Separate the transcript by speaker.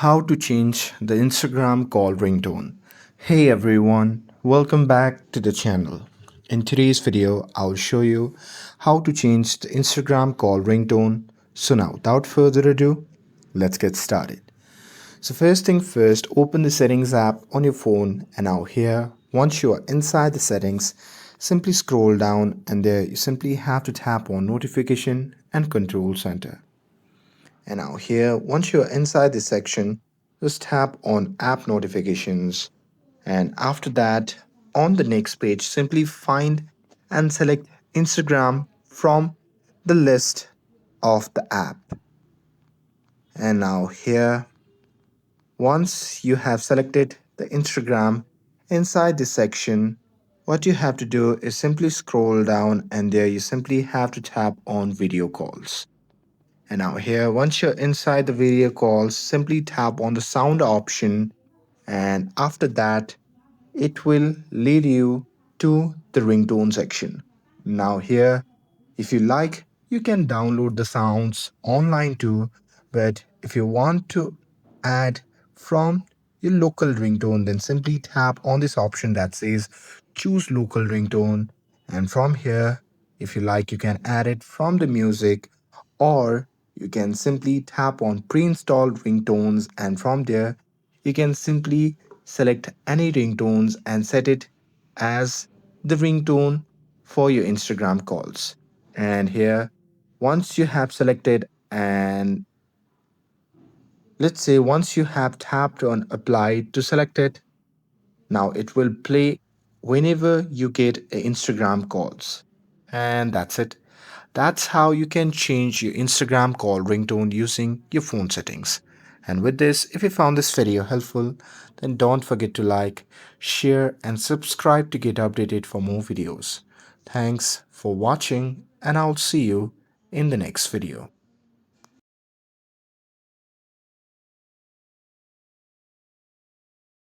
Speaker 1: How to change the Instagram call ringtone. Hey everyone, welcome back to the channel. In today's video, I'll show you how to change the Instagram call ringtone. So now, without further ado, let's get started. So first thing first, open the settings app on your phone, and now here, once you are inside the settings, simply scroll down and there you simply have to tap on notification and control center. And now here, once you're inside this section, just tap on app notifications. And after that, on the next page, simply find and select Instagram from the list of the app. And now here, once you have selected the Instagram inside this section, what you have to do is simply scroll down and there you simply have to tap on video calls. And now here, once you're inside the video calls, simply tap on the sound option, and after that, it will lead you to the ringtone section. Now here, if you like, you can download the sounds online too, but if you want to add from your local ringtone, then simply tap on this option that says choose local ringtone, and from here, if you like, you can add it from the music, or you can simply tap on pre-installed ringtones, and from there you can simply select any ringtones and set it as the ringtone for your Instagram calls. And here, once you have selected, and let's say once you have tapped on apply to select it, now it will play whenever you get a Instagram calls. And that's it. That's how you can change your Instagram call ringtone using your phone settings. And with this, if you found this video helpful, then don't forget to like, share, and subscribe to get updated for more videos. Thanks for watching, and I'll see you in the next video.